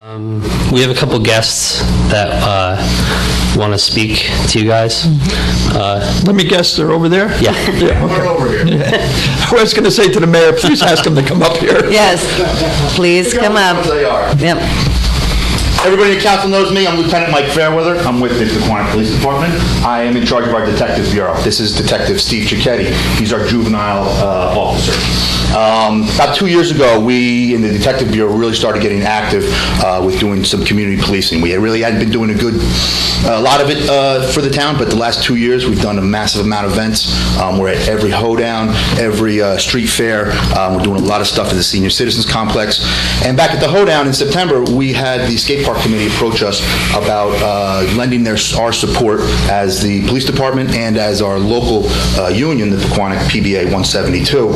We have a couple guests that want to speak to you guys. Let me guess, they're over there? Yeah. Yeah, okay. Over here. Yeah. I was going to say to the mayor, please ask them to come up here. Yes, please come up. They are. Yep. Everybody in the council knows me. I'm Lieutenant Mike Fairweather. I'm with the Pequannock Police Department. I am in charge of our Detective Bureau. This is Detective Steve Cicchetti. He's our juvenile officer. About 2 years ago, we in the Detective Bureau really started getting active with doing some community policing. We really hadn't been doing a lot of it for the town, but the last 2 years we've done a massive amount of events. We're at every hoedown, every street fair. We're doing a lot of stuff at the Senior Citizens Complex. And back at the hoedown in September, we had the Skate Park Committee approach us about lending our support as the police department and as our local union, the Pequannock PBA 172,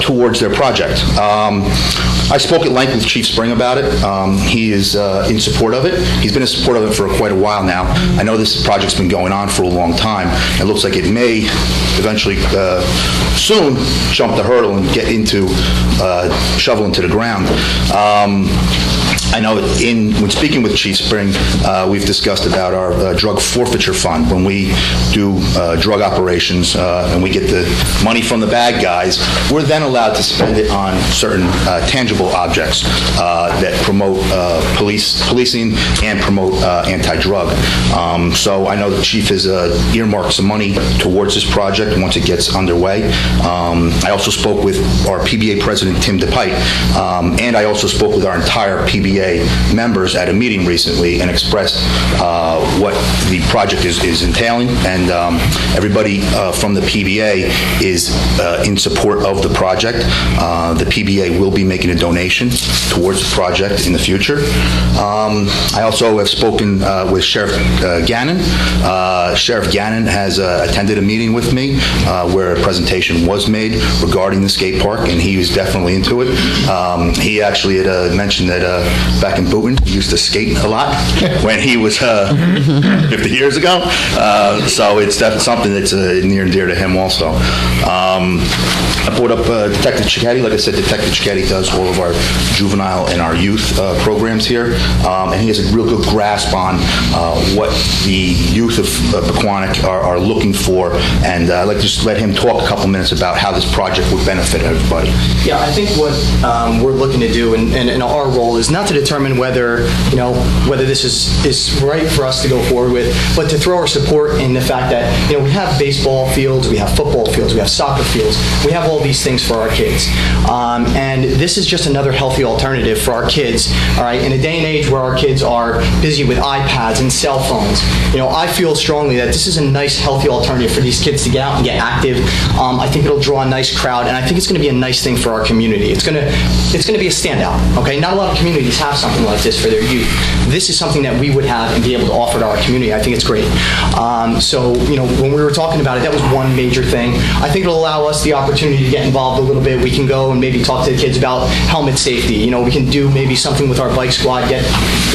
towards their project. I spoke at length with Chief Spring about it. He is in support of it. He's been in support of it for quite a while now. I know this project's been going on for a long time. It looks like it may eventually soon jump the hurdle and get into shovel into the ground. I know when speaking with Chief Spring, we've discussed about our drug forfeiture fund. When we do drug operations and we get the money from the bad guys, we're then allowed to spend it on certain tangible objects that promote policing and promote anti-drug. So I know the Chief has earmarked some money towards this project once it gets underway. I also spoke with our PBA President, Tim DePite, and I also spoke with our entire PBA members at a meeting recently and expressed what the project is entailing, and everybody from the PBA is in support of the project. The PBA will be making a donation towards the project in the future. I also have spoken with Sheriff Gannon. Sheriff Gannon has attended a meeting with me where a presentation was made regarding the skate park, and he was definitely into it. He actually had mentioned that back in Boonton, he used to skate a lot when he was 50 years ago. So it's definitely something that's near and dear to him also. I brought up Detective Cicchetti. Like I said, Detective Cicchetti does all of our juvenile and our youth programs here. And he has a real good grasp on what the youth of Pequannock are looking for. And I'd like to just let him talk a couple minutes about how this project would benefit everybody. Yeah, I think what we're looking to do, and our role is not to determine whether this is right for us to go forward with, but to throw our support in the fact that we have baseball fields, we have football fields, we have soccer fields, we have all these things for our kids, and this is just another healthy alternative for our kids. All right, in a day and age where our kids are busy with iPads and cell phones, I feel strongly that this is a nice, healthy alternative for these kids to get out and get active. I think it'll draw a nice crowd, and I think it's going to be a nice thing for our community. It's going to be a standout. Okay, not a lot of communities have something like this for their youth. This is something that we would have and be able to offer to our community. I think it's great. So when we were talking about it, that was one major thing. I think it'll allow us the opportunity to get involved a little bit. We can go and maybe talk to the kids about helmet safety. We can do maybe something with our bike squad, get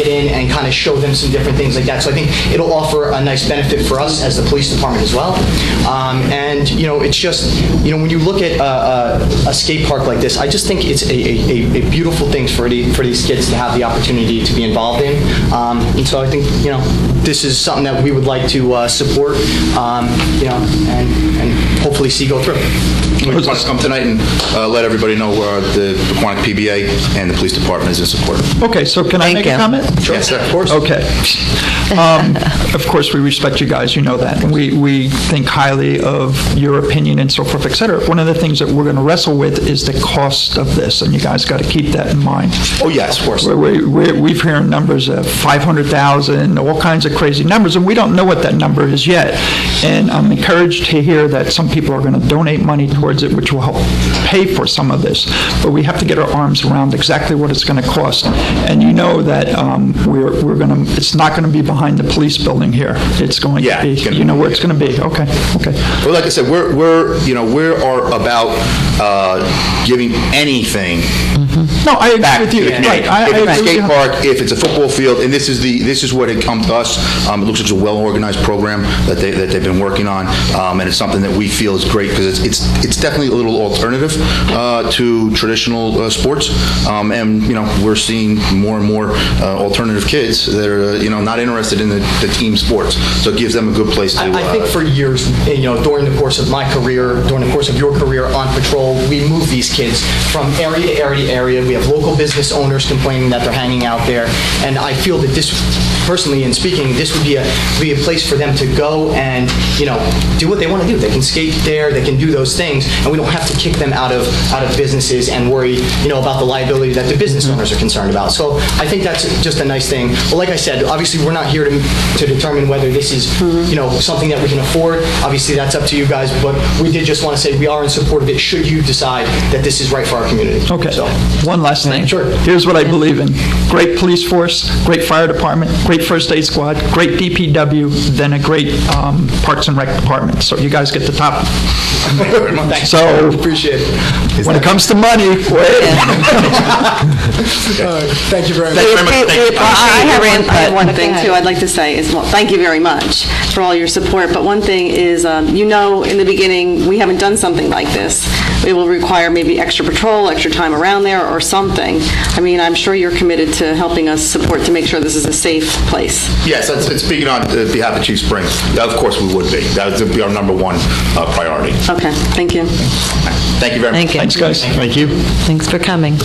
in and kind of show them some different things like that. So I think it'll offer a nice benefit for us as the police department as well. And it's just when you look at a skate park like this, I just think it's a beautiful thing for these kids to have the opportunity to be involved in. And so I think this is something that we would like to support, and hopefully see go through. We just want to come tonight and let everybody know where the Pequannock PBA and the police department is in support. Okay, so can I make a comment? Sure. Yes, sir. Of course. Okay. Of course, we respect you guys. You know that. And we think highly of your opinion and so forth, et cetera. One of the things that we're going to wrestle with is the cost of this, and you guys got to keep that in mind. Oh, yes, of course. We've heard numbers of 500,000, all kinds of crazy numbers, and we don't know what that number is yet. And I'm encouraged to hear that some people are going to donate money towards it, which will help pay for some of this. But we have to get our arms around exactly what it's going to cost. And you know that we're going to. It's not going to be behind the police building here. It's going to be. You know where it's going to be. Okay. Well, like I said, we are about giving anything No, I agree back with to you. the community. Right, I If it's a agree with skate you. park, if it's a football field, and this is what had come to us. It looks like it's a well-organized program that they've been working on, and it's something that we feel is great because it's definitely a little alternative to traditional sports, and we're seeing more and more alternative kids that are not interested in the team sports. So it gives them a good place to. I think for years, during the course of my career, during the course of your career on patrol, we move these kids from area to area to area. We have local business owners complaining that they're hanging out there, and I feel that this, personally in speaking, this would be a place for them to go and do what they want to do. They can skate there, they can do those things, and we don't have to kick them out of businesses and worry about the liability that the business owners are concerned about. So I think that's just a nice thing. Well, like I said, obviously we're not here to determine whether this is something that we can afford. Obviously that's up to you guys, but we did just want to say we are in support of it should you decide that this is right for our community. Okay, So, one last thing. Sure. Here's what I believe in. Great police force, great fire department, great first aid squad, great DPW, then a great Parks and Rec department. So you guys get the top. So appreciate it. when it comes to money, Thank you very much. I have one thing, Okay. too, I'd like to say is, well, thank you very much for all your support, but one thing is, in the beginning, we haven't done something like this. It will require maybe extra patrol, extra time around there, or something. I mean, I'm sure you're committed to helping us support to make sure this is a safe place. Yes, speaking on behalf of Chief Spring, of course we would be. That would be our number one priority. Okay, thank you. Thank you very much. Thank you. thanks, guys. Thank you. Thanks for coming.